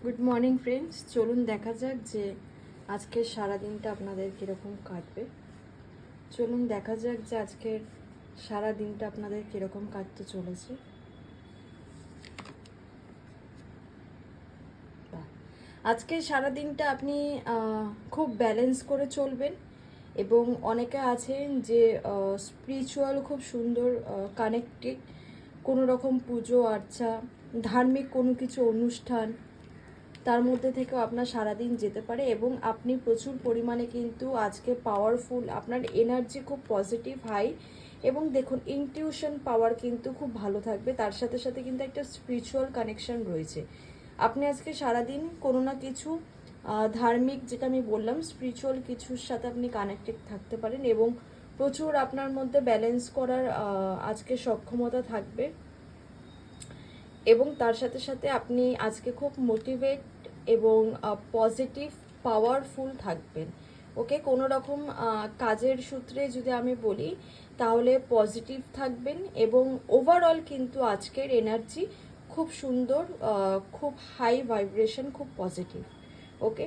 Good morning friends, চলুন দেখা যাক যে আজকের সারাদিনটা আপনাদের কীরকম কাটবে। চলুন দেখা যাক যে আজকের সারাদিনটা আপনাদের কীরকম কাটতে চলেছে। আজকের সারাদিনটা আপনি খুব ব্যালেন্স করে চলবেন এবং অনেকে আছেন যে স্পিরিচুয়াল খুব সুন্দর কানেক্টেড, কোনো রকম পুজো আর্চা, ধার্মিক কোনো কিছু অনুষ্ঠান, তার মধ্যে থেকেও আপনার সারাদিন যেতে পারে এবং আপনি প্রচুর পরিমাণে কিন্তু আজকে পাওয়ারফুল, আপনার এনার্জি খুব পজিটিভ হাই এবং দেখুন ইনটিউশন পাওয়ার কিন্তু খুব ভালো থাকবে। তার সাথে সাথে কিন্তু একটা স্পিরিচুয়াল কানেকশন রয়েছে। আপনি আজকে সারাদিন কোনো না কিছু ধার্মিক, যেটা আমি বললাম স্পিরিচুয়াল কিছুর সাথে আপনি কানেক্টেড থাকতে পারেন এবং প্রচুর আপনার মধ্যে ব্যালেন্স করার আজকে সক্ষমতা থাকবে এবং তার সাথে সাথে আপনি আজকে খুব মোটিভেট এবং পজিটিভ পাওয়ারফুল থাকবেন। ওকে, কোনো রকম কাজের সূত্রে যদি আমি বলি তাহলে পজিটিভ থাকবেন এবং ওভারঅল কিন্তু আজকের এনার্জি খুব সুন্দর, খুব হাই ভাইব্রেশন, খুব পজিটিভ। ওকে।